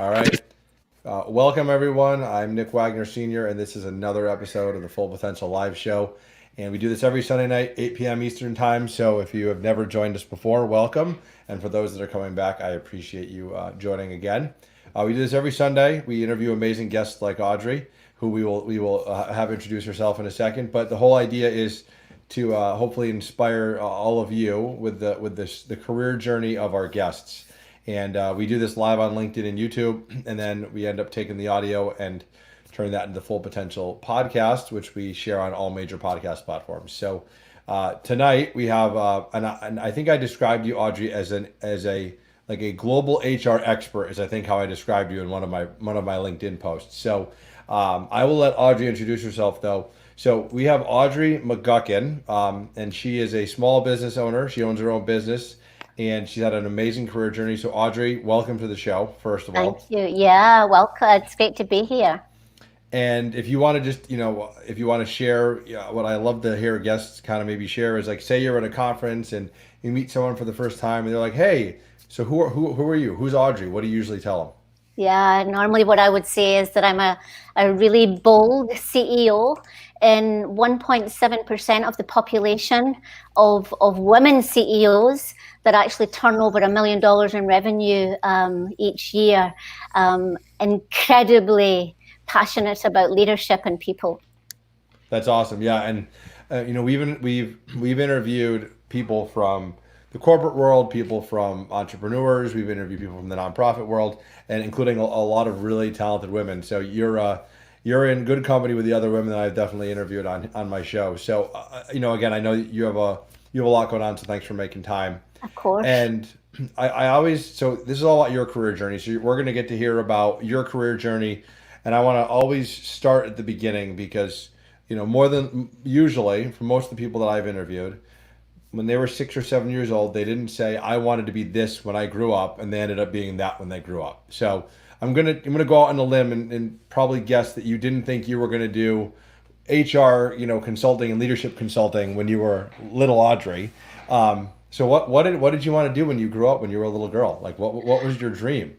All right. Welcome, everyone. I'm Nick Wagner Sr., and this is another episode of the Full Potential Live Show. And we do this every Sunday night, 8 p.m. Eastern Time. So if you have never joined us before, welcome. And for those that are coming back, I appreciate you joining again. We do this every Sunday. We interview amazing guests like Audrey, who we will have introduce herself in a second. But the whole idea is to hopefully inspire all of you with the career journey of our guests. And we do this live on LinkedIn and YouTube, and then we end up taking the audio and turning that into the Full Potential podcast, which we share on all major podcast platforms. So tonight we have, and I think I described you, Audrey, as a like a global HR expert, is I think how I described you in one of my LinkedIn posts. So I will let Audrey introduce herself though. So we have Audrey McGuckin, and she is a small business owner. She owns her own business, and she's had an amazing career journey. So Audrey, welcome to the show, first of Thank all. you. Yeah, welcome. It's great to be here. And if you want to just, if you want to share, what I love to hear guests kind of maybe share is like, say you're at a conference and you meet someone for the first time and they're like, hey, so who are you? Who's Audrey? What do you usually tell them? Yeah, normally what I would say is that I'm a really bold CEO in 1.7% of the population of women CEOs that actually turn over $1 million in revenue each year. Incredibly passionate about leadership and people. That's awesome. Yeah, and we've interviewed people from the corporate world, people from entrepreneurs. We've interviewed people from the nonprofit world, and including a lot of really talented women. So you're in good company with the other women that I've definitely interviewed on my show. So again, I know you have a lot going on. So thanks for making time. Of course. And I always, so this is all about your career journey. So we're going to get to hear about your career journey. And I want to always start at the beginning because, more than usually for most of the people that I've interviewed, when they were 6 or 7 years old, they didn't say, I wanted to be this when I grew up. And they ended up being that when they grew up. So I'm gonna go out on a limb and probably guess that you didn't think you were going to do HR, consulting and leadership consulting when you were little Audrey. So what did you want to do when you grew up when you were a little girl? Like what was your dream?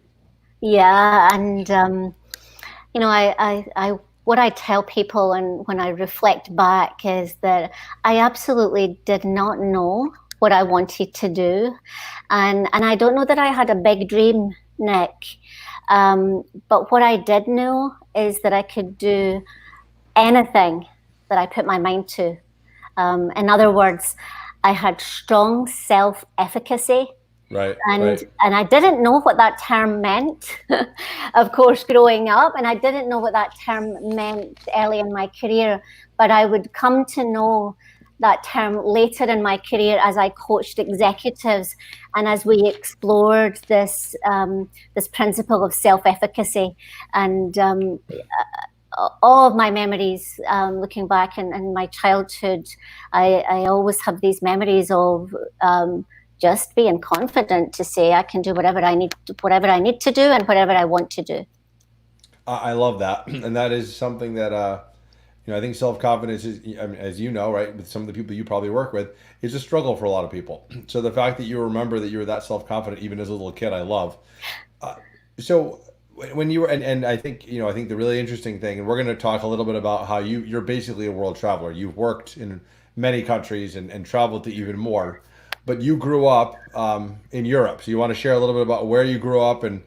Yeah, and I what I tell people and when I reflect back is that I absolutely did not know what I wanted to do, and I don't know that I had a big dream, Nick. But what I did know is that I could do anything that I put my mind to. In other words, I had strong self-efficacy. Right, and right. and I didn't know what that term meant, of course, growing up, and I didn't know what that term meant early in my career, but I would come to know that term later in my career as I coached executives and as we explored this principle of self-efficacy. And all of my memories, looking back in my childhood, I always have these memories of just being confident to say I can do whatever I need to do and whatever I want to do. I love that, and that is something that I think self confidence is, I mean, as you know, right, with some of the people you probably work with, is a struggle for a lot of people. So the fact that you remember that you were that self confident even as a little kid, I love. Uh, so when you were, and I think the really interesting thing, and we're going to talk a little bit about how you're basically a world traveler. You've worked in many countries and traveled to even more, but you grew up in Europe. So you want to share a little bit about where you grew up and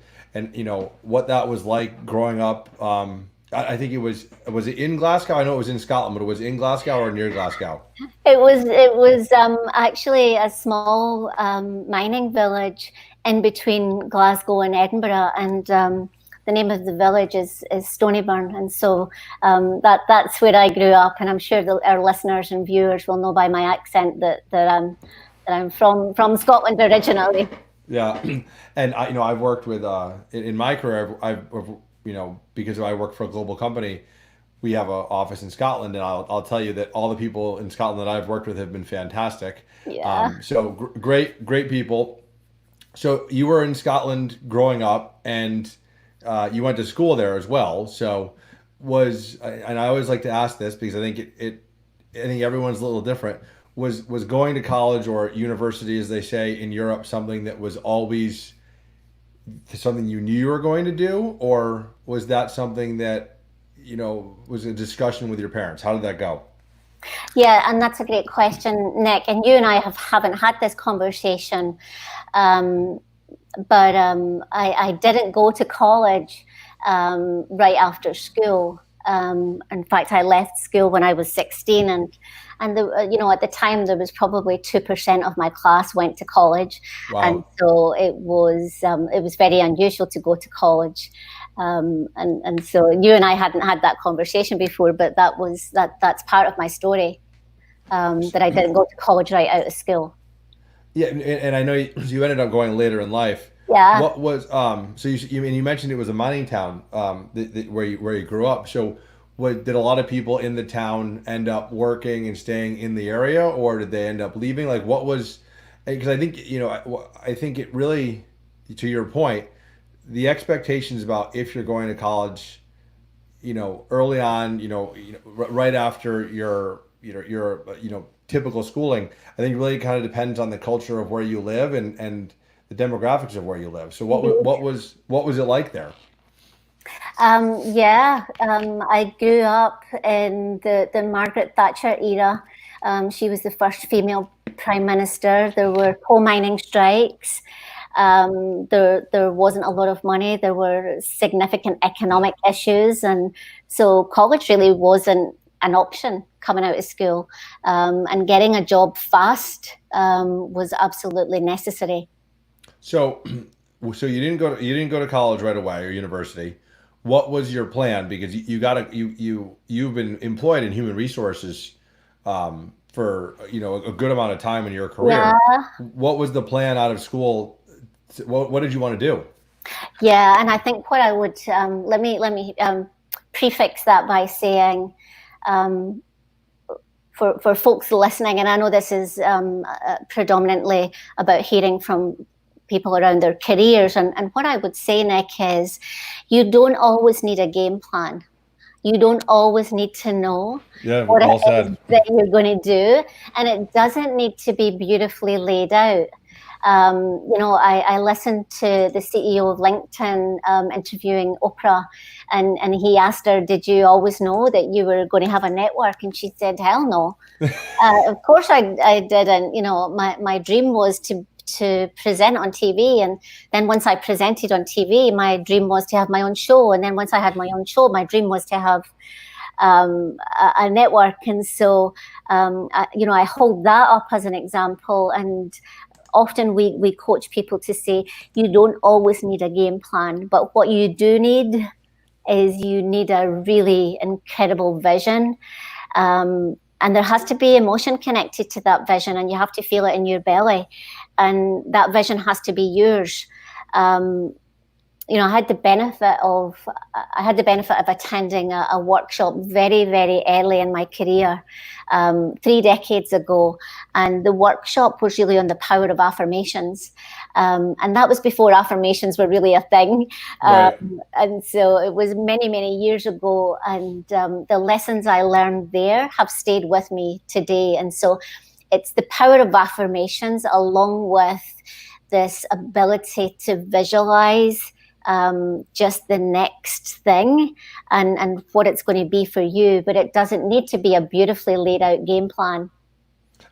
what that was like growing up. I think was it in Glasgow? I know it was in Scotland, but it was in Glasgow or near Glasgow. It was actually a small mining village in between Glasgow and Edinburgh, and the name of the village is Stonyburn, and so that's where I grew up. And I'm sure our listeners and viewers will know by my accent that I'm from Scotland originally. Yeah, and I've worked with in my career because I work for a global company. We have an office in Scotland, and I'll tell you that all the people in Scotland that I've worked with have been fantastic. Yeah. So great people. So you were in Scotland growing up, and you went to school there as well. So and I always like to ask this because I think everyone's a little different. Was going to college or university, as they say in Europe, something that was always something you knew you were going to do, or was that something that, was a discussion with your parents? How did that go? Yeah, and that's a great question, Nick. And you and I haven't had this conversation, um, but I didn't go to college right after school. In fact, I left school when I was 16, and at the time there was probably 2% of my class went to college, and Wow. so it was very unusual to go to college. And so you and I hadn't had that conversation before, but that's part of my story, that I didn't go to college right out of school. Yeah, and I know you ended up going later in life. Yeah. What was so you mentioned it was a mining town, where you grew up. So did a lot of people in the town end up working and staying in the area, or did they end up leaving? Like, what was, because I think, I think it really, to your point, the expectations about if you're going to college, early on, right after your typical schooling, I think really kind of depends on the culture of where you live and the demographics of where you live. So what was it like there? Yeah, I grew up in the Margaret Thatcher era. She was the first female prime minister. There were coal mining strikes. There wasn't a lot of money. There were significant economic issues, and so college really wasn't an option coming out of school. And getting a job fast was absolutely necessary. So so you didn't go to college right away or university. What was your plan? Because you've been employed in human resources, for a good amount of time in your Yeah, career. What was the plan out of school? What did you want to do? yeah, and I think what I would let me prefix that by saying, um, for folks listening, and I know this is predominantly about hearing from people around their careers, and what I would say, Nick, is you don't always need a game plan. You don't always need to know Yeah, what it well is said. that you're going to do, and it doesn't need to be beautifully laid out. I listened to the CEO of LinkedIn interviewing Oprah, and he asked her, "Did you always know that you were going to have a network?" And she said, "Hell no. Of course I didn't. My dream was to present on TV, and then once I presented on TV, my dream was to have my own show, and then once I had my own show, my dream was to have a network." And so, I hold that up as an example, and often we coach people to say you don't always need a game plan, but what you do need is you need a really incredible vision. And there has to be emotion connected to that vision, and you have to feel it in your belly, and that vision has to be yours. Um, I had the benefit of attending a workshop very, very early in my career, 3 decades ago, and the workshop was really on the power of affirmations, and that was before affirmations were really a thing, Right. and so it was many, many years ago, and the lessons I learned there have stayed with me today, and so it's the power of affirmations along with this ability to visualize just the next thing and what it's going to be for you, but it doesn't need to be a beautifully laid out game plan.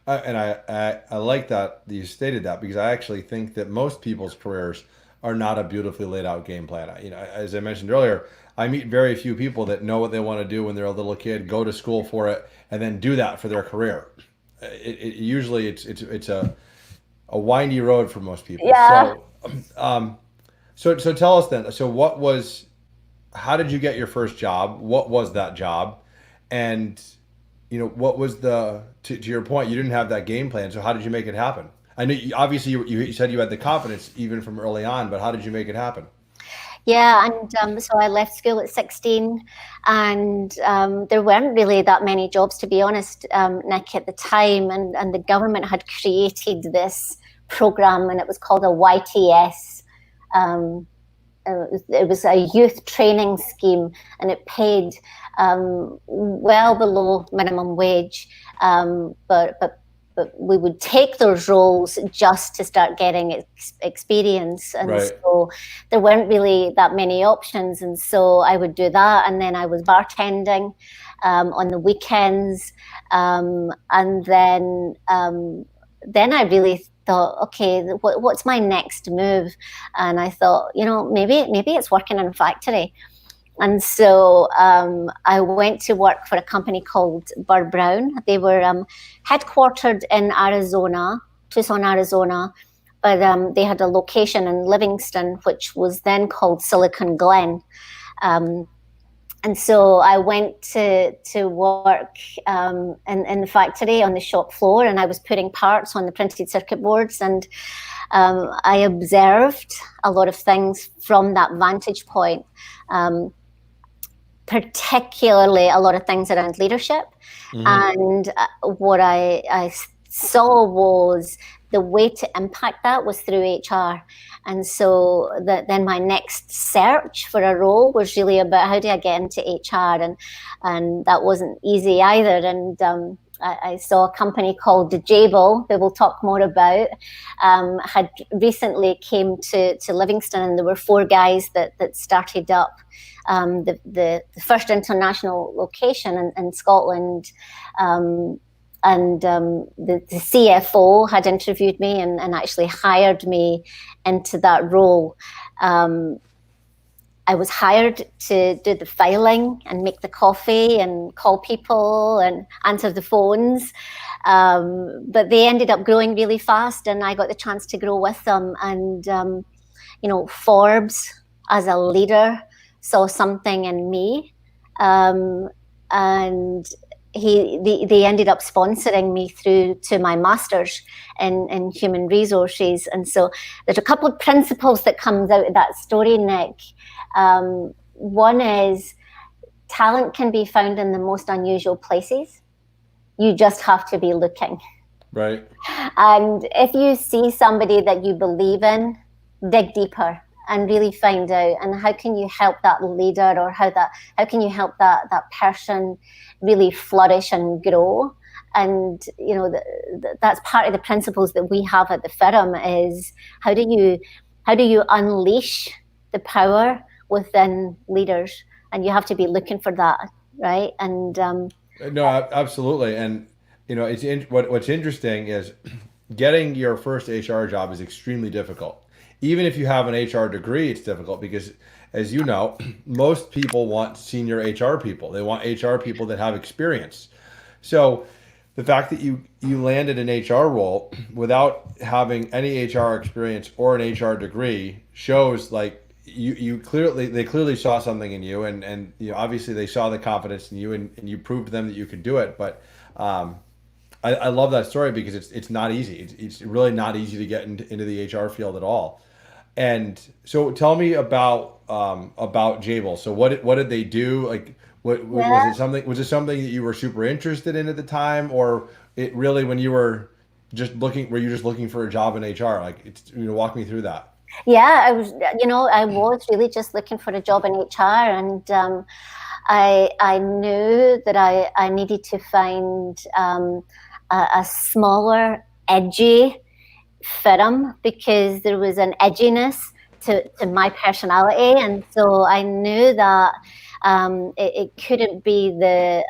And I like that you stated that, because I actually think that most people's careers are not a beautifully laid out game plan. As I mentioned earlier, I meet very few people that know what they want to do when they're a little kid, go to school for it, and then do that for their career. Usually it's a windy road for most people. Yeah. So tell us then. So how did you get your first job? What was that job? And what was to your point, you didn't have that game plan. So how did you make it happen? I know obviously you said you had the confidence even from early on, but how did you make it happen? Yeah, and so I left school at 16, and there weren't really that many jobs, to be honest, Nick, at the time, and the government had created this program, and it was called a YTS. Um, it was a youth training scheme, and it paid well below minimum wage, but we would take those roles just to start getting experience. And Right. so there weren't really that many options. And so I would do that. And then I was bartending on the weekends. And then I really thought, okay, what's my next move? And I thought, maybe it's working in a factory. And so I went to work for a company called Burr Brown. They were headquartered in Arizona, Tucson, Arizona, but they had a location in Livingston, which was then called Silicon Glen. And so I went to work in the factory on the shop floor, and I was putting parts on the printed circuit boards. And I observed a lot of things from that vantage point. Particularly a lot of things around leadership. Mm-hmm. And what I saw was the way to impact that was through HR. And so then my next search for a role was really about how do I get into HR, and that wasn't easy either. And I saw a company called Jabil, that we'll talk more about, had recently came to Livingston, and there were 4 guys that started up the first international location in Scotland. And the CFO had interviewed me and actually hired me into that role. I was hired to do the filing and make the coffee and call people and answer the phones. But they ended up growing really fast, and I got the chance to grow with them. And, Forbes, as a leader, saw something in me. And they ended up sponsoring me through to my master's in human resources. And so there's a couple of principles that comes out of that story, Nick. One is talent can be found in the most unusual places. You just have to be looking. Right. And if you see somebody that you believe in, dig deeper and really find out, and how can you help that leader, or how can you help that person really flourish and grow. And that's part of the principles that we have at the firm, is how do you unleash the power within leaders, and you have to be looking for that, right? And no, absolutely. And what's interesting is getting your first HR job is extremely difficult. Even if you have an HR degree, it's difficult because, as you know, most people want senior HR people. They want HR people that have experience. So the fact that you landed an HR role without having any HR experience or an HR degree shows like they clearly saw something in you, and obviously they saw the confidence in you, and you proved to them that you could do it. But I love that story because it's not easy. It's really not easy to get into the HR field at all. And so tell me about Jabil. So what did they do? Like, was it something that you were super interested in at the time, or it really, when you were just looking for a job in HR? Like, walk me through that. Yeah, I was really just looking for a job in HR, and I knew that I needed to find a smaller, edgy firm, because there was an edginess to my personality. And so I knew that it couldn't be the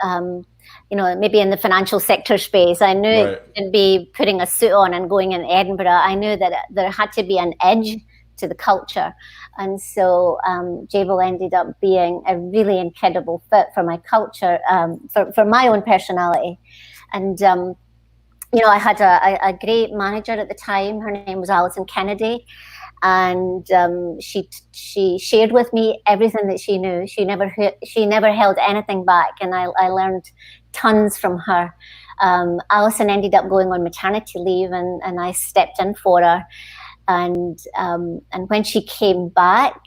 maybe in the financial sector space. I knew Right. It couldn't be putting a suit on and going in Edinburgh. I knew that there had to be an edge to the culture. And so Jabil ended up being a really incredible fit for my culture, for my own personality. And I had a great manager at the time. Her name was Alison Kennedy, and she shared with me everything that she knew. She never held anything back, and I learned tons from her. Alison ended up going on maternity leave, and I stepped in for her. And when she came back,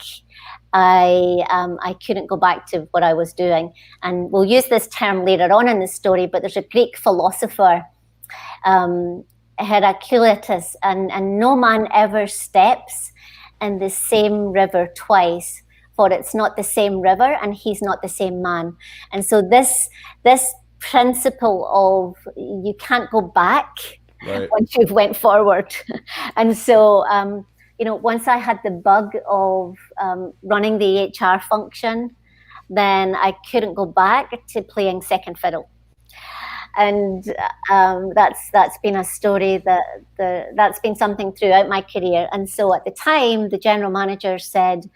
I couldn't go back to what I was doing. And we'll use this term later on in the story, but there's a Greek philosopher, Heraclitus, and no man ever steps in the same river twice, for it's not the same river and he's not the same man. And so this principle of you can't go back Right. once you've went forward. And so, once I had the bug of running the HR function, then I couldn't go back to playing second fiddle. And that's been a story that's been something throughout my career. And so at the time, the general manager said,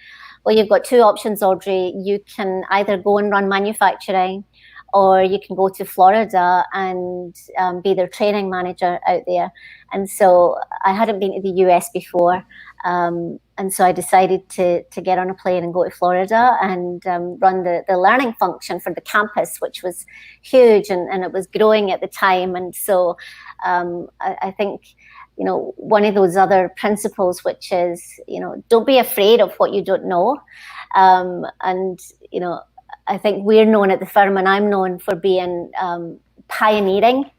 well, you've got two options, Audrey. You can either go and run manufacturing, or you can go to Florida and be their training manager out there. And so I hadn't been to the US before. And so I decided to get on a plane and go to Florida and run the learning function for the campus, which was huge, and it was growing at the time. And so I think, one of those other principles, which is, don't be afraid of what you don't know. I think we're known at the firm, and I'm known for being pioneering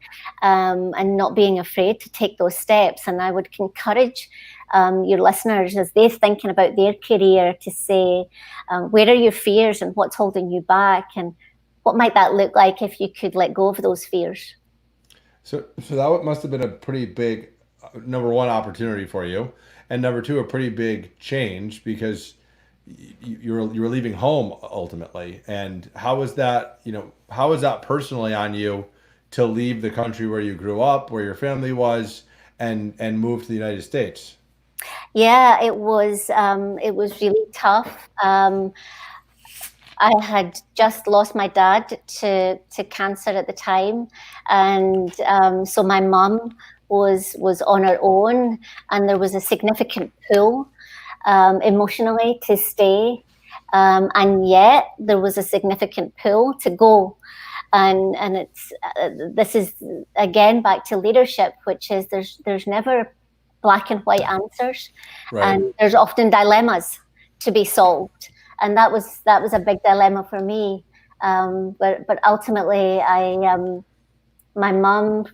and not being afraid to take those steps. And I would encourage your listeners, as they're thinking about their career, to say, where are your fears and what's holding you back, and what might that look like if you could let go of those fears? So that must have been a pretty big, number one, opportunity for you, and number two, a pretty big change, because you were leaving home ultimately. And how was that? How was that personally on you to leave the country where you grew up, where your family was, and move to the United States? Yeah, it was really tough. I had just lost my dad to cancer at the time, and so my mum was on her own, and there was a significant pull emotionally to stay, and yet there was a significant pull to go. And it's this is again back to leadership, which is there's never black and white answers, Right. and there's often dilemmas to be solved. And that was a big dilemma for me. But ultimately, my mum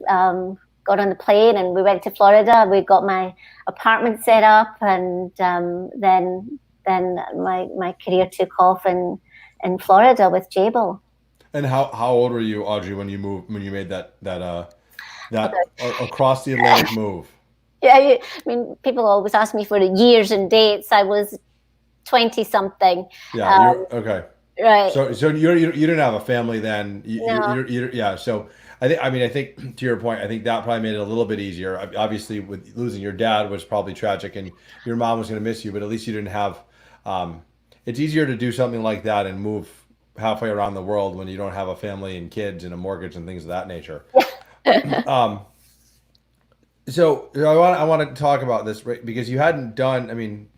got on the plane, and we went to Florida. We got my apartment set up, and then my career took off in Florida with Jabil. And how old were you, Audrey, when you made that across the Atlantic move? Yeah, I mean, people always ask me for years and dates. I was 20 something. Yeah, okay. Right. So you didn't have a family then. No. Yeah. So I think to your point, I think that probably made it a little bit easier. Obviously, with losing your dad was probably tragic, and your mom was going to miss you, but at least you didn't have. It's easier to do something like that and move halfway around the world when you don't have a family and kids and a mortgage and things of that nature. So I want to talk about this, right? Because you hadn't done. I mean,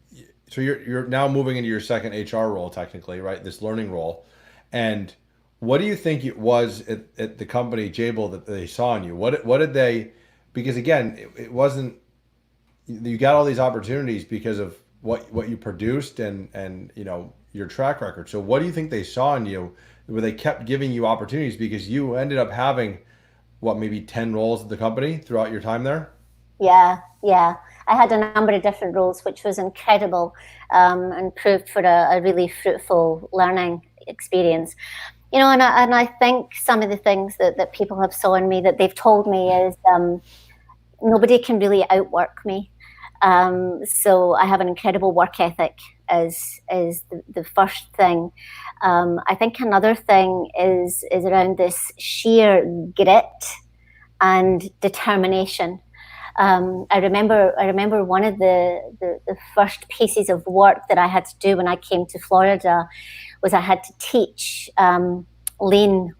so you're now moving into your second HR role, technically, right? This learning role. And what do you think it was at the company Jabil that they saw in you? What did they? Because again, it wasn't. You got all these opportunities because of what you produced and your track record. So what do you think they saw in you where they kept giving you opportunities, because you ended up having maybe 10 roles at the company throughout your time there? Yeah. I had a number of different roles, which was incredible, and proved for a really fruitful learning experience. And I think some of the things that people have saw in me that they've told me is nobody can really outwork me. So I have an incredible work ethic is the first thing. I think another thing is around this sheer grit and determination. I remember one of the first pieces of work that I had to do when I came to Florida was I had to teach lean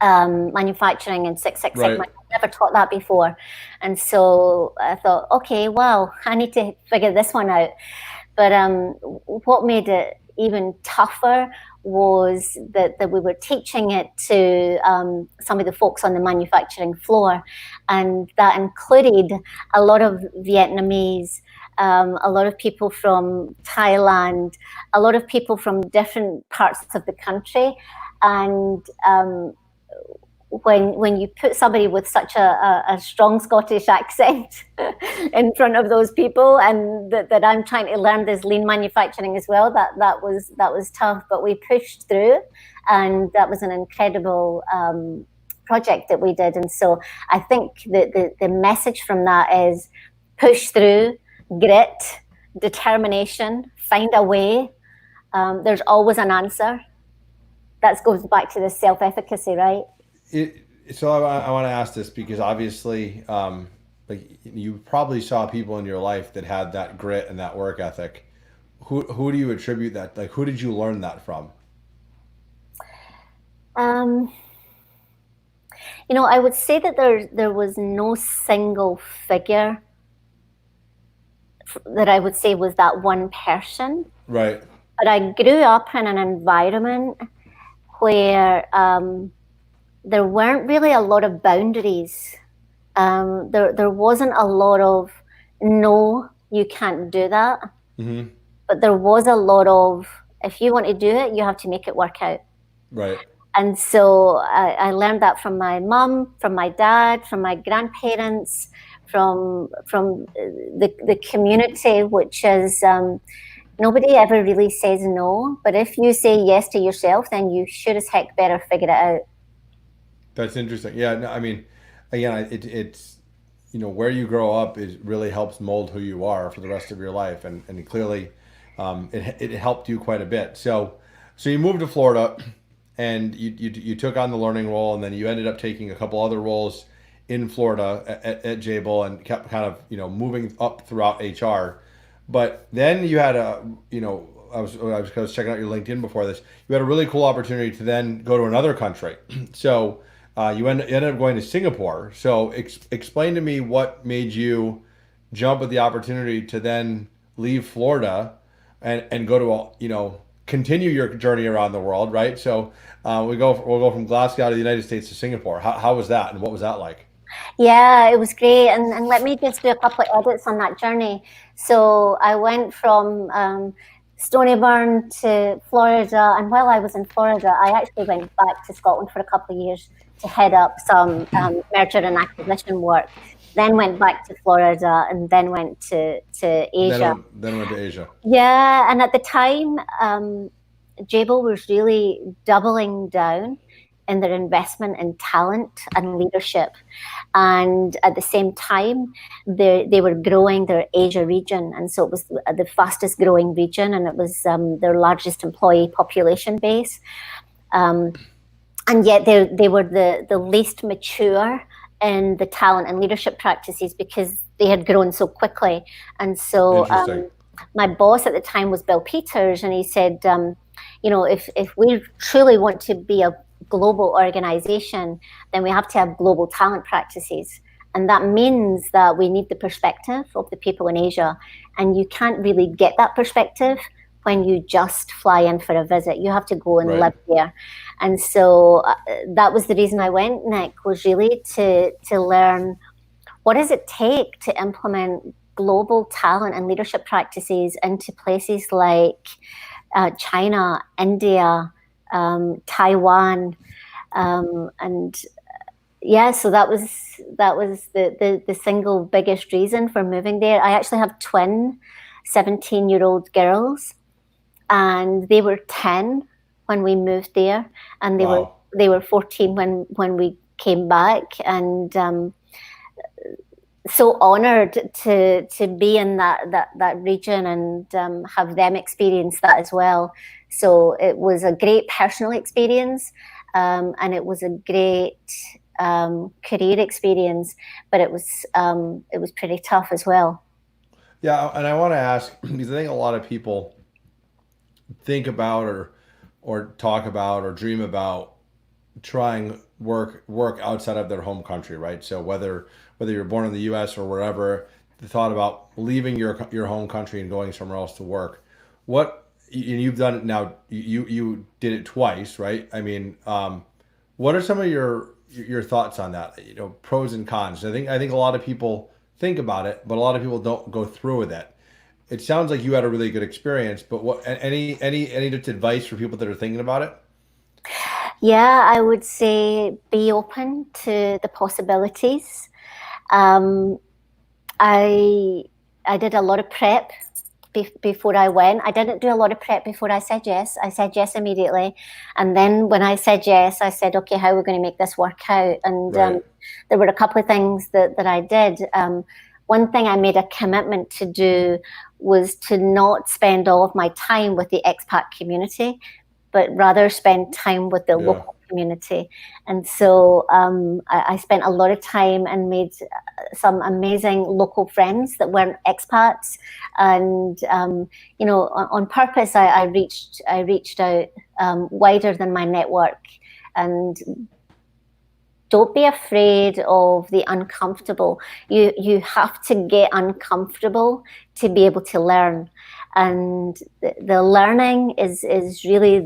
manufacturing in Six Sigma. Right. I've never taught that before. And so I thought, okay, wow, I need to figure this one out. But what made it even tougher was that we were teaching it to some of the folks on the manufacturing floor, and that included a lot of Vietnamese, a lot of people from Thailand, a lot of people from different parts of the country. And when you put somebody with such a strong Scottish accent in front of those people, and that I'm trying to learn this lean manufacturing as well, that was tough, but we pushed through, and that was an incredible project that we did. And so I think the message from that is push through, grit, determination, find a way. There's always an answer. That goes back to the self-efficacy, right? So I want to ask this because obviously, like you probably saw people in your life that had that grit and that work ethic. Who do you attribute that? Like, who did you learn that from? I would say that there was no single figure that I would say was that one person. Right. But I grew up in an environment where there weren't really a lot of boundaries. There wasn't a lot of, no, you can't do that. Mm-hmm. But there was a lot of, if you want to do it, you have to make it work out. Right. And so I learned that from my mom, from my dad, from my grandparents, from the community, which is nobody ever really says no. But if you say yes to yourself, then you sure as heck better figure it out. That's interesting. Yeah. No, I mean, again, it's where you grow up is really helps mold who you are for the rest of your life, and clearly, it helped you quite a bit. So you moved to Florida. And you took on the learning role, and then you ended up taking a couple other roles in Florida at Jabil, and kept kind of moving up throughout HR. But then you had I was checking out your LinkedIn before this. You had a really cool opportunity to then go to another country. So you ended up going to Singapore. So explain to me what made you jump at the opportunity to then leave Florida and go to continue your journey around the world, right? So we'll go from Glasgow to the United States to Singapore. How was that, and what was that like? Yeah, it was great. And let me just do a couple of edits on that journey. So I went from Stonyburn to Florida, and while I was in Florida, I actually went back to Scotland for a couple of years to head up some merger and acquisition work. Then went back to Florida, and then went to Asia. Then went to Asia. Yeah, and at the time, Jabil was really doubling down in their investment in talent and leadership. And at the same time, they were growing their Asia region. And so it was the fastest growing region, and it was their largest employee population base. And yet they were the least mature in the talent and leadership practices because they had grown so quickly. And so my boss at the time was Bill Peters, and he said, if we truly want to be a global organization, then we have to have global talent practices. And that means that we need the perspective of the people in Asia. And you can't really get that perspective when you just fly in for a visit. You have to go and live there. And so that was the reason I went, Nick, was really to learn what does it take to implement global talent and leadership practices into places like China, India, Taiwan, and yeah, so that was the single biggest reason for moving there. I actually have twin 17-year-old girls, and they were 10 when we moved there, and they were 14 when we came back, and so honored to be in that region and have them experience that as well. So it was a great personal experience, and it was a great career experience, but it was pretty tough as well. Yeah, and I want to ask, because I think a lot of people think about or talk about or dream about trying work outside of their home country, right? So whether you're born in the U.S. or wherever, the thought about leaving your home country and going somewhere else to work. You've done it now. You did it twice, right? I mean, what are some of your thoughts on that? Pros and cons. I think a lot of people think about it, but a lot of people don't go through with it. It sounds like you had a really good experience, but any just advice for people that are thinking about it? Yeah, I would say be open to the possibilities. I did a lot of prep before I went. I didn't do a lot of prep before I said yes. I said yes immediately. And then when I said yes, I said, okay, how are we going to make this work out? And Right. there were a couple of things that I did. One thing I made a commitment to do was to not spend all of my time with the expat community, but rather spend time with the Yeah. local community. And so I spent a lot of time and made some amazing local friends that weren't expats. And on purpose, I reached out wider than my network. And don't be afraid of the uncomfortable. You have to get uncomfortable to be able to learn. And the learning is really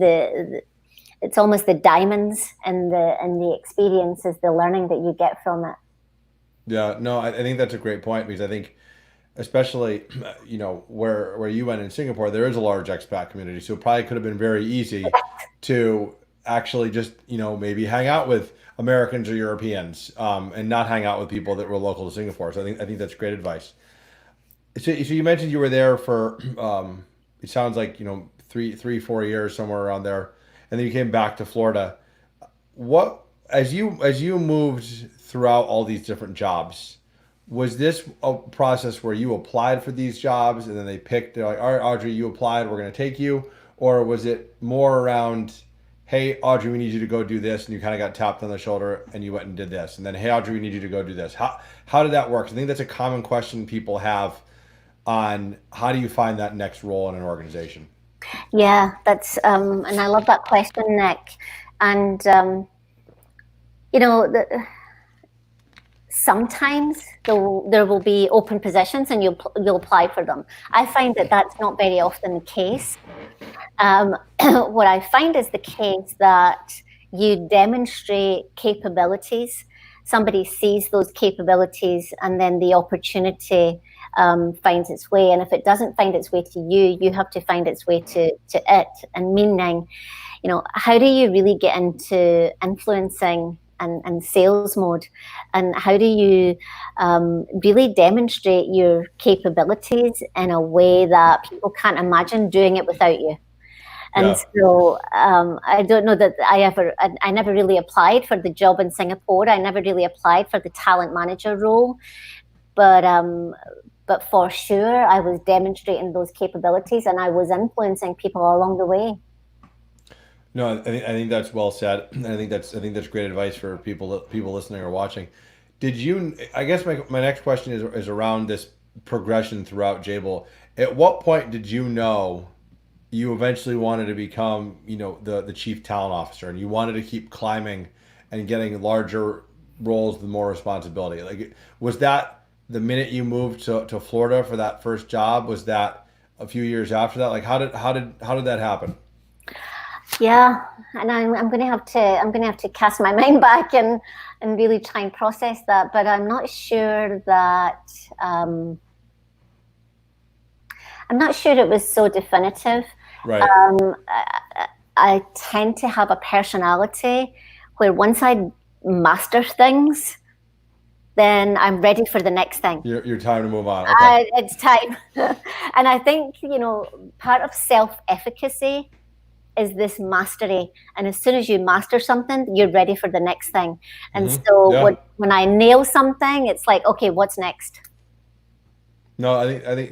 it's almost the diamonds, and the experience is the learning that you get from it. Yeah, no, I think that's a great point because I think, especially, where you went in Singapore, there is a large expat community, so it probably could have been very easy to actually just, maybe hang out with Americans or Europeans, and not hang out with people that were local to Singapore. So I think that's great advice. So you mentioned you were there for, it sounds like, 3, 4 years, somewhere around there, and then you came back to Florida. What as you moved throughout all these different jobs, was this a process where you applied for these jobs and then they picked, they're like, all right, Audrey, you applied, we're going to take you? Or was it more around, hey, Audrey, we need you to go do this, and you kind of got tapped on the shoulder and you went and did this, and then, hey, Audrey, we need you to go do this? How did that work? I think that's a common question people have on how do you find that next role in an organization. Yeah, that's and I love that question, Nick. And sometimes there will be open positions and you'll apply for them. I find that that's not very often the case. What I find is the case that you demonstrate capabilities, somebody sees those capabilities, and then the opportunity finds its way. And if it doesn't find its way to you, you have to find its way to it. And meaning, how do you really get into influencing and sales mode? And how do you really demonstrate your capabilities in a way that people can't imagine doing it without you? And Yeah. so I don't know that I never really applied for the job in Singapore. I never really applied for the talent manager role, but for sure I was demonstrating those capabilities and I was influencing people along the way. No, I think that's well said. I think that's great advice for people listening or watching. Did you? I guess my next question is around this progression throughout Jable. At what point did you know you eventually wanted to become, the chief talent officer, and you wanted to keep climbing and getting larger roles with more responsibility? Like, was that the minute you moved to Florida for that first job? Was that a few years after that? Like, how did that happen? Yeah, and I'm going to have to cast my mind back and really try and process that. But um, I'm not sure it was so definitive. Right. I tend to have a personality where once I master things, then I'm ready for the next thing. Your time to move on. Okay. It's time. And I think, part of self-efficacy is this mastery. And as soon as you master something, you're ready for the next thing. And so Yeah. when I nail something, it's like, okay, what's next? No, I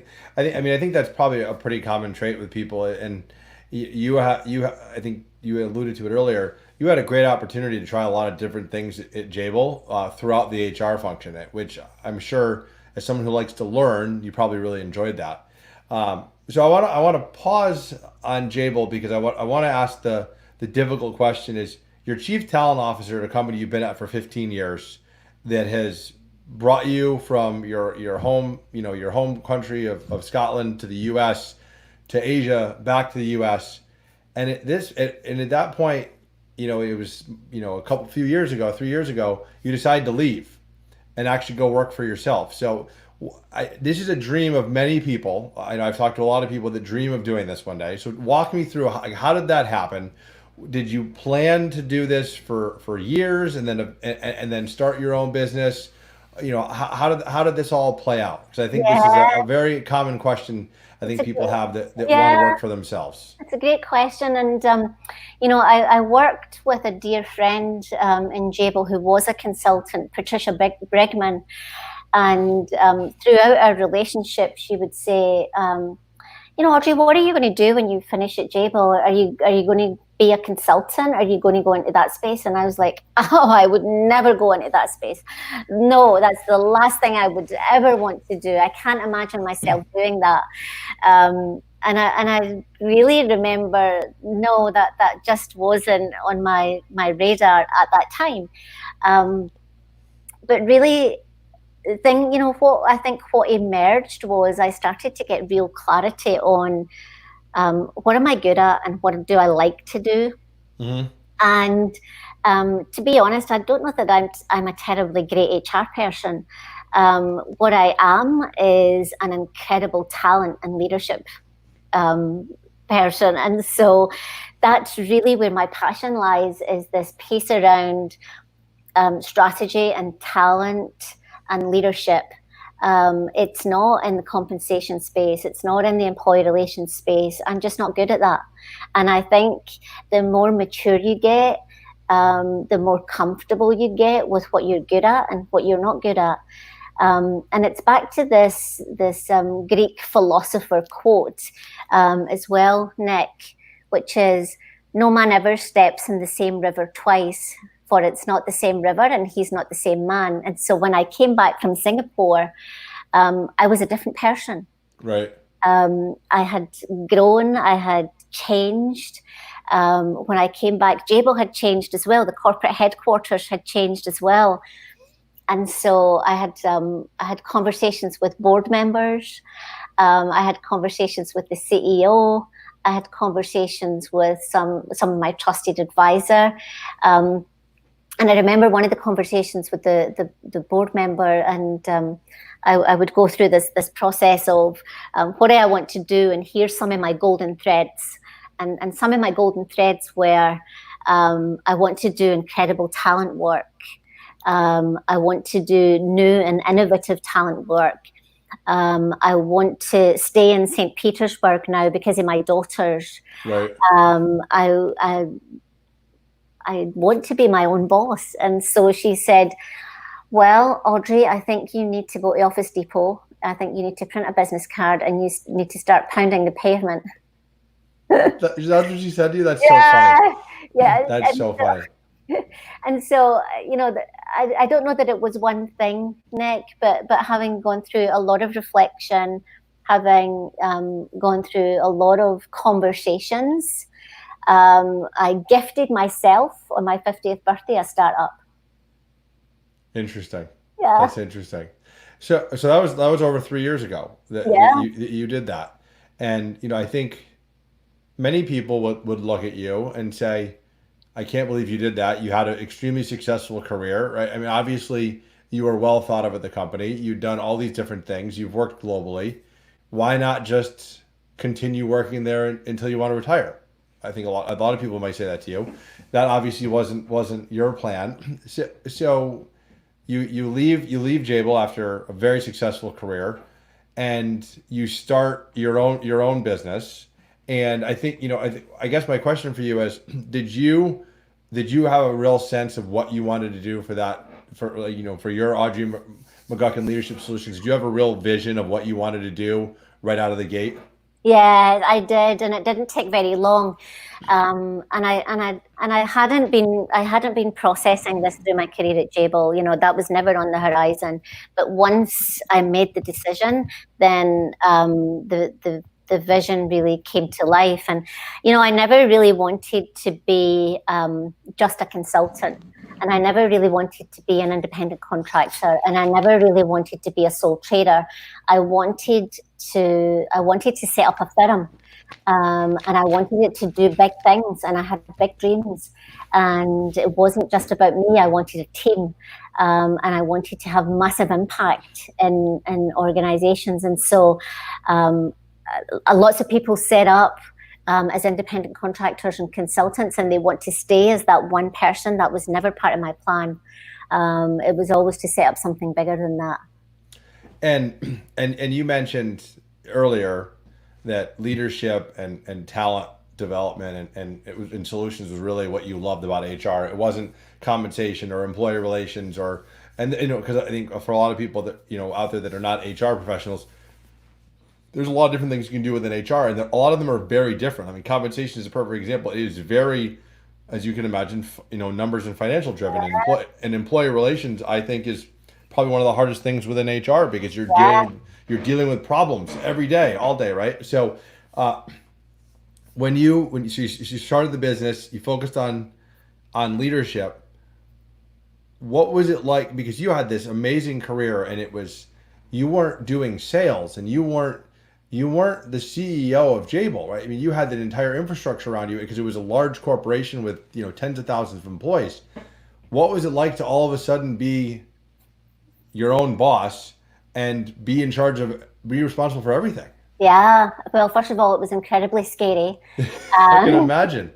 think that's probably a pretty common trait with people. And I think you alluded to it earlier. You had a great opportunity to try a lot of different things at Jabil, throughout the HR function, which I'm sure, as someone who likes to learn, you probably really enjoyed that. So I want to pause on Jabil because I want to ask the difficult question: is your chief talent officer at a company you've been at for 15 years that has brought you from your home, your home country of Scotland, to the U.S., to Asia, back to the U.S., and at that point, it was, a few years ago, 3 years ago, you decided to leave and actually go work for yourself. So this is a dream of many people. I know I've talked to a lot of people that dream of doing this one day. So walk me through, how did that happen? Did you plan to do this for years and then start your own business? how did this all play out? Because I think this is Yeah, a very common question I it's think a people great, have that want to yeah, work for themselves. it's a great question. And I worked with a dear friend in Jable who was a consultant, Patricia Brigman, and throughout our relationship, she would say, Audrey, what are you going to do when you finish at Jable? Are you going to be a consultant? Are you going to go into that space? And I was like, oh, I would never go into that space. No, that's the last thing I would ever want to do. I can't imagine myself doing that. And I really remember, no, that just wasn't on my radar at that time. But really, what I think what emerged was I started to get real clarity on what am I good at and what do I like to do. Mm-hmm. And to be honest, I don't know that I'm a terribly great HR person. What I am is an incredible talent and leadership person. And so that's really where my passion lies, is this piece around strategy and talent and leadership. It's not in the compensation space. It's not in the employee relations space. I'm just not good at that. And I think the more mature you get, the more comfortable you get with what you're good at and what you're not good at. And it's back to this Greek philosopher quote as well, Nick, which is, no man ever steps in the same river twice, for it's not the same river and he's not the same man. And so when I came back from Singapore, I was a different person. Right. I had grown, I had changed. When I came back, Jable had changed as well. The corporate headquarters had changed as well. And so I had conversations with board members. I had conversations with the CEO. I had conversations with some of my trusted advisor. And I remember one of the conversations with the board member, and I would go through this process of what do I want to do, and here's some of my golden threads. And some of my golden threads were, I want to do incredible talent work. I want to do new and innovative talent work. I want to stay in St. Petersburg now because of my daughters. Right. I want to be my own boss. And so she said, well, Audrey, I think you need to go to Office Depot. I think you need to print a business card and you need to start pounding the pavement. That's what she said to you? That's so funny. Yeah. That's so funny. And so, I don't know that it was one thing, Nick, but having gone through a lot of reflection, having gone through a lot of conversations, I gifted myself on my 50th birthday a startup. Interesting. Yeah. That's interesting. So that was over 3 years ago that you did that. And I think many people would look at you and say, I can't believe you did that. You had an extremely successful career, right? I mean, obviously you were well thought of at the company. You've done all these different things. You've worked globally. Why not just continue working there until you want to retire? I think a lot of people might say that to you. That obviously wasn't your plan. So you leave Jable after a very successful career, and you start your own business. And I think I guess my question for you is, did you have a real sense of what you wanted to do for your Audrey McGuckin Leadership Solutions? Did you have a real vision of what you wanted to do right out of the gate? Yeah, I did, and it didn't take very long. And I hadn't been processing this through my career at Jable. That was never on the horizon. But once I made the decision, then the vision really came to life. And I never really wanted to be just a consultant. And I never really wanted to be an independent contractor, and I never really wanted to be a sole trader. I wanted to set up a firm, and I wanted it to do big things, and I had big dreams. And it wasn't just about me. I wanted a team, and I wanted to have massive impact in organizations. And so lots of people set up as independent contractors and consultants, and they want to stay as that one person. That was never part of my plan. It was always to set up something bigger than that. And you mentioned earlier that leadership and talent development and solutions was really what you loved about HR. It wasn't compensation or employee relations and because I think for a lot of people that out there that are not HR professionals, there's a lot of different things you can do within HR, and a lot of them are very different. I mean, compensation is a perfect example. It is very, as you can imagine, numbers and financial driven, and employee relations, I think, is probably one of the hardest things within HR because you're dealing with problems every day, all day, right? So, when you started the business, you focused on leadership. What was it like? Because you had this amazing career, and you weren't doing sales, and you weren't the CEO of Jabil, right? I mean, you had that entire infrastructure around you because it was a large corporation with tens of thousands of employees. What was it like to all of a sudden be your own boss and be responsible for everything? Yeah. Well, first of all, it was incredibly scary. I can imagine.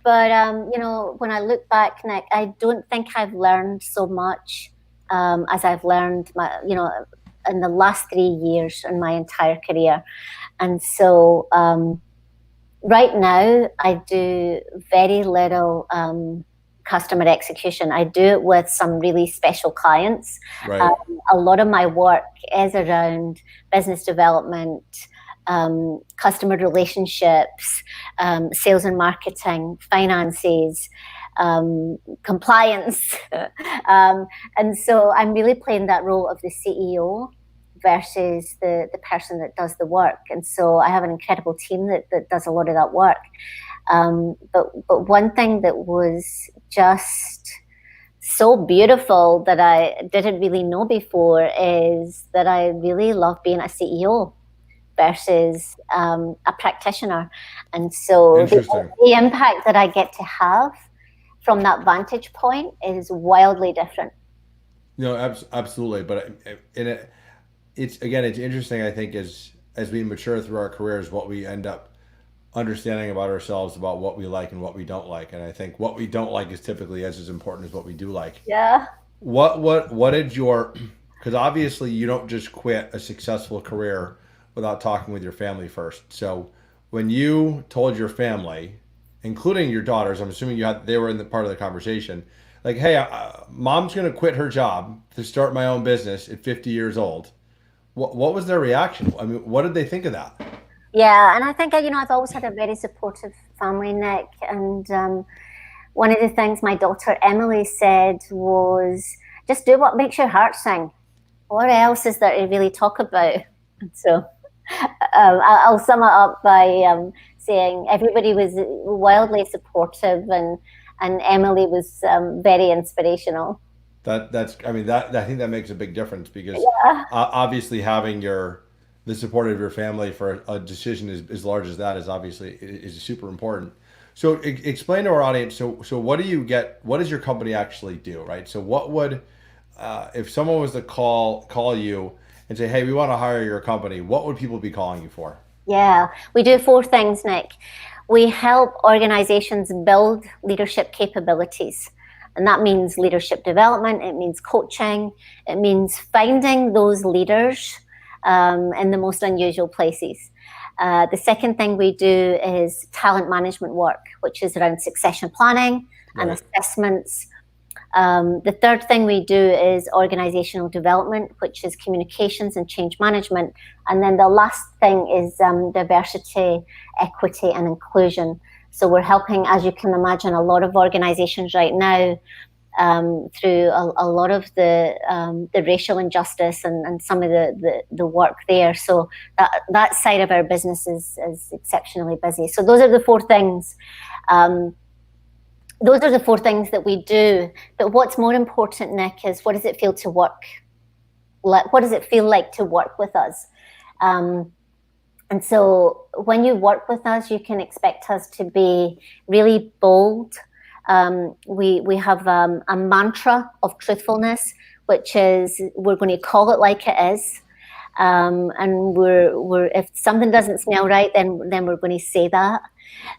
But when I look back, Nick, I don't think I've learned so much as I've learned in the last 3 years in my entire career. And so right now I do very little customer execution. I do it with some really special clients. Right. A lot of my work is around business development, customer relationships, sales and marketing, finances, compliance. And so I'm really playing that role of the CEO versus the person that does the work. And so I have an incredible team that does a lot of that work. But one thing that was just so beautiful that I didn't really know before is that I really love being a CEO versus a practitioner. And so the impact that I get to have from that vantage point is wildly different. Absolutely. But it's interesting, I think, as we mature through our careers, what we end up understanding about ourselves, about what we like and what we don't like. And I think what we don't like is typically as important as what we do like. Yeah. What did because obviously you don't just quit a successful career without talking with your family first. So when you told your family, including your daughters, I'm assuming they were in the part of the conversation, like, hey, mom's going to quit her job to start my own business at 50 years old. What was their reaction? I mean, what did they think of that? Yeah, and I think, I've always had a very supportive family, Nick. And one of the things my daughter Emily said was, just do what makes your heart sing. What else is there to really talk about? And so I'll sum it up by saying everybody was wildly supportive, and Emily was very inspirational. I think that makes a big difference because obviously having the support of your family for a decision as large as that is super important. So explain to our audience. So what do you get? What does your company actually do? Right. So what would if someone was to call you and say, hey, we want to hire your company, what would people be calling you for? Yeah, we do 4 things, Nick. We help organizations build leadership capabilities. And that means leadership development. It means coaching. It means finding those leaders in the most unusual places. The second thing we do is talent management work, which is around succession planning and assessments. The third thing we do is organizational development, which is communications and change management. And then the last thing is diversity, equity, and inclusion. So we're helping, as you can imagine, a lot of organizations right now through a lot of the racial injustice and some of the work there. So that side of our business is exceptionally busy. So those are the 4 things. Those are the 4 things that we do. But what's more important, Nick, is what does it feel to work? What does it feel like to work with us? And so when you work with us, you can expect us to be really bold. We have a mantra of truthfulness, which is we're going to call it like it is. and we're if something doesn't smell right, then we're going to say that.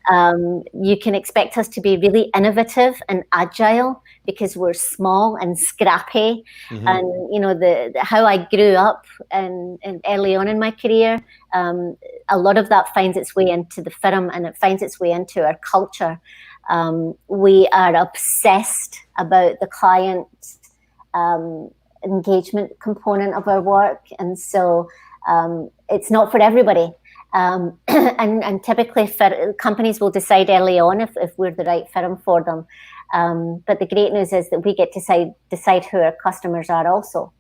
You can expect us to be really innovative and agile because we're small and scrappy. Mm-hmm. And the how I grew up and early on in my career, a lot of that finds its way into the firm, and it finds its way into our culture. We are obsessed about the client engagement component of our work, and so it's not for everybody. And typically companies will decide early on if we're the right firm for them. But the great news is that we get to decide who our customers are also.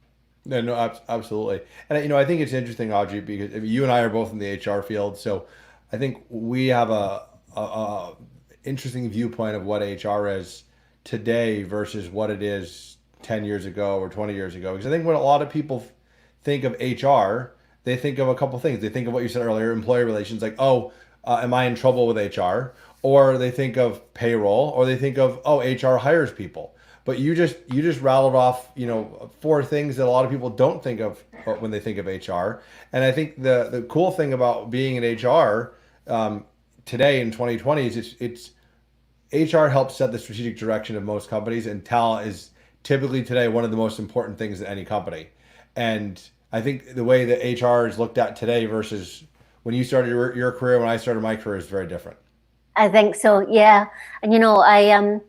No, absolutely. And I think it's interesting, Audrey, because you and I are both in the HR field, so I think we have a interesting viewpoint of what HR is today versus what it is 10 years ago or 20 years ago. Because I think when a lot of people think of HR, they think of a couple things. They think of what you said earlier, employee relations, like, am I in trouble with HR? Or they think of payroll, or they think of, HR hires people. But you just rattled off, 4 things that a lot of people don't think of when they think of HR. And I think the cool thing about being in HR today in 2020 is it's HR helps set the strategic direction of most companies, and talent is typically today one of the most important things in any company. And I think the way that HR is looked at today versus when you started your career, when I started my career, is very different. I think so, yeah. And I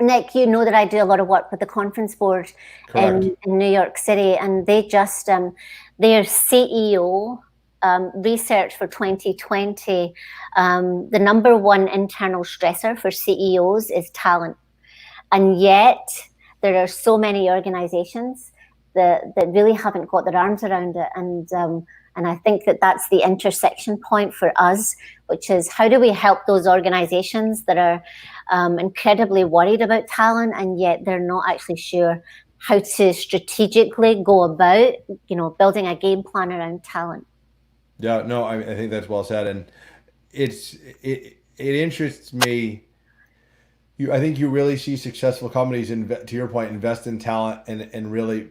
Nick, you know that I do a lot of work with the Conference Board in New York City, and they just their CEO research for 2020, the number one internal stressor for CEOs is talent. And yet there are so many organizations that really haven't got their arms around it. And I think that that's the intersection point for us, which is how do we help those organizations that are incredibly worried about talent, and yet they're not actually sure how to strategically go about, building a game plan around talent. Yeah, no, I think that's well said. And it interests me. I think you really see successful companies, to your point, invest in talent and really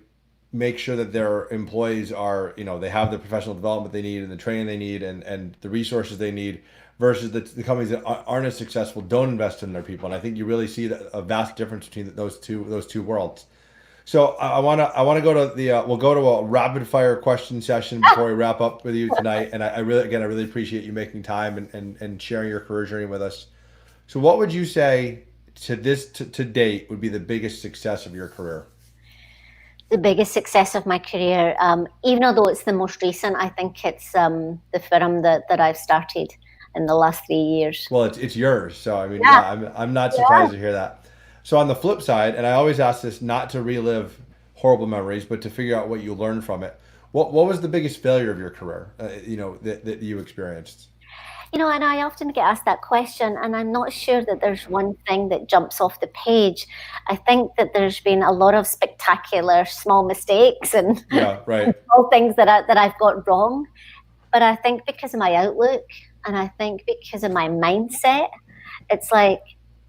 make sure that their employees are, they have the professional development they need and the training they need and the resources they need, versus the companies that aren't as successful don't invest in their people. And I think you really see a vast difference between those two worlds. So I want to go to we'll go to a rapid fire question session before we wrap up with you tonight. And I really appreciate you making time and sharing your career journey with us. So what would you say to date would be the biggest success of your career? The biggest success of my career, even though it's the most recent, I think it's the firm that I've started in the last 3 years. Well, it's yours, so I mean, yeah, I'm not surprised to hear that. So on the flip side, and I always ask this not to relive horrible memories, but to figure out what you learned from it. What was the biggest failure of your career? That you experienced. And I often get asked that question, and I'm not sure that there's one thing that jumps off the page. I think that there's been a lot of spectacular small mistakes and small things that I've got wrong. But I think because of my outlook, and I think because of my mindset, it's like,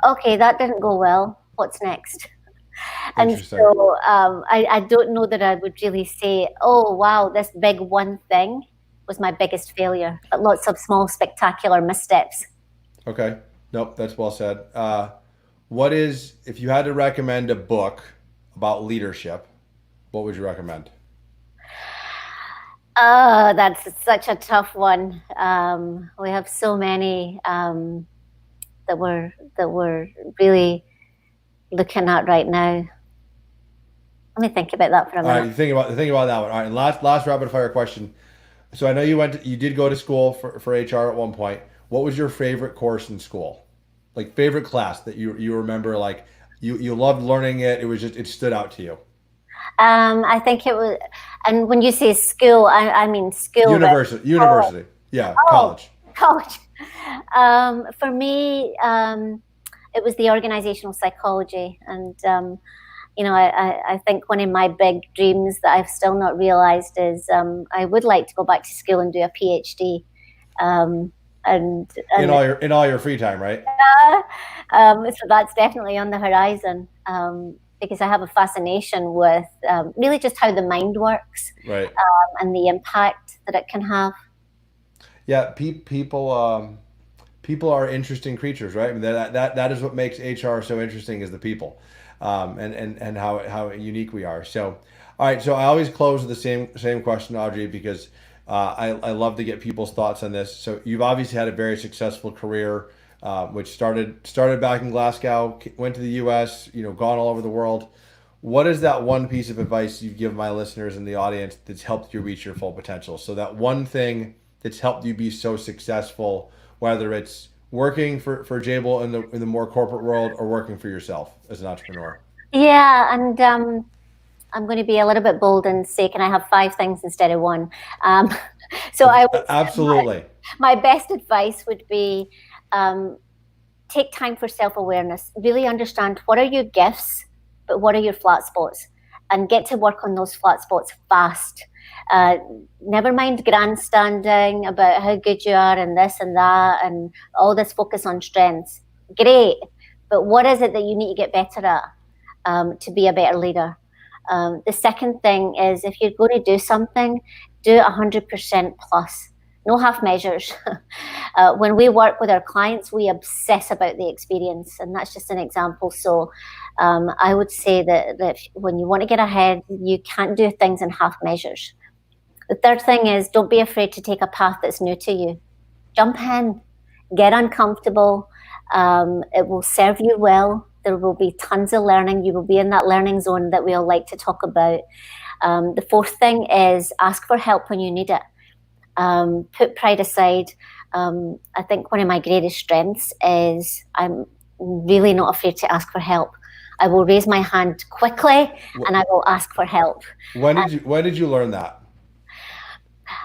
okay, that didn't go well. What's next? And so I don't know that I would really say, oh, wow, this big one thing was my biggest failure, but lots of small, spectacular missteps. Okay. Nope, that's well said. If you had to recommend a book about leadership, what would you recommend? That's such a tough one. We have so many that we're really looking at right now. Let me think about that for a minute. All right, think about that one. All right, and last rapid fire question. So I know you did go to school for HR at one point. What was your favorite course in school? Like favorite class that you remember, like you loved learning it. It stood out to you. I think it was, and when you say school, I mean school. University. Yeah, college. College. For me, it was the organizational psychology, and I think one of my big dreams that I've still not realized is I would like to go back to school and do a PhD. And in all your free time, right? So that's definitely on the horizon. because I have a fascination with really just how the mind works, Right. and the impact that it can have. Yeah. People are interesting creatures, right? I mean, that is what makes HR so interesting, is the people, and how unique we are. So, all right. So I always close with the same question, Audrey, because I love to get people's thoughts on this. So you've obviously had a very successful career, which started back in Glasgow, went to the U.S., gone all over the world. What is that one piece of advice you give my listeners in the audience that's helped you reach your full potential? So that one thing that's helped you be so successful, whether it's working for Jable in the more corporate world or working for yourself as an entrepreneur. Yeah, and I'm going to be a little bit bold and say, can I have 5 things instead of one? Um, so I would Absolutely. my best advice would be, take time for self-awareness. Really understand what are your gifts, but what are your flat spots, and get to work on those flat spots fast. Never mind grandstanding about how good you are and this and that and all this focus on strengths. Great, but what is it that you need to get better at, to be a better leader? The second thing is, if you're going to do something, do it 100% plus. No half measures. When we work with our clients, we obsess about the experience, and that's just an example. So I would say that when you want to get ahead, you can't do things in half measures. The third thing is, don't be afraid to take a path that's new to you. Jump in, get uncomfortable. It will serve you well. There will be tons of learning. You will be in that learning zone that we all like to talk about. The fourth thing is, ask for help when you need it. Put pride aside. I think one of my greatest strengths is I'm really not afraid to ask for help. I will raise my hand quickly and I will ask for help. When did you learn that?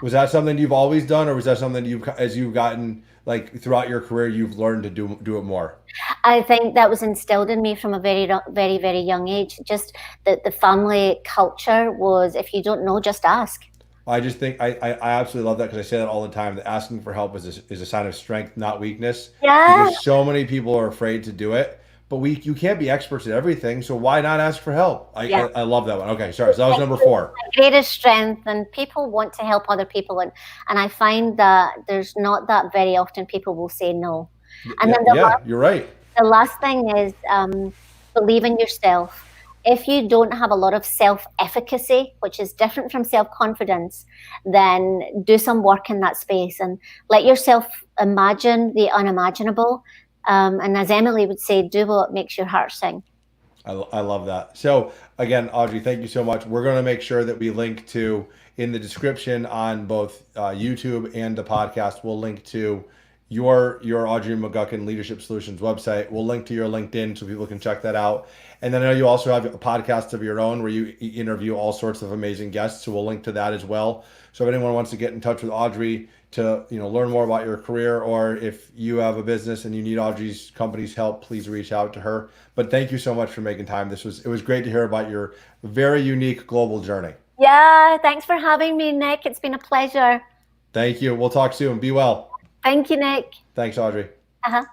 Was that something you've always done, or was that something as you've gotten, like, throughout your career, you've learned to do it more? I think that was instilled in me from a very, very, very young age. Just that the family culture was, if you don't know, just ask. I just think I absolutely love that, because I say that all the time, that asking for help is a sign of strength, not weakness. Yeah. Because so many people are afraid to do it, but you can't be experts at everything, so why not ask for help? I love that one. Okay, sorry. So that was number 4. My greatest strength, and people want to help other people, and I find that there's not that very often people will say no. And then You're right. the last thing is, believe in yourself. If you don't have a lot of self-efficacy, which is different from self-confidence, then do some work in that space and let yourself imagine the unimaginable. And as Emily would say, do what makes your heart sing. I love that. So again, Audrey, thank you so much. We're going to make sure that we link to, in the description on both YouTube and the podcast, we'll link to your Audrey McGuckin Leadership Solutions website. We'll link to your LinkedIn so people can check that out. And then I know you also have a podcast of your own where you interview all sorts of amazing guests. So we'll link to that as well. So if anyone wants to get in touch with Audrey to learn more about your career, or if you have a business and you need Audrey's company's help, please reach out to her. But thank you so much for making time. It was great to hear about your very unique global journey. Yeah, thanks for having me, Nick. It's been a pleasure. Thank you. We'll talk soon. Be well. Thank you, Nick. Thanks, Audrey. Uh-huh.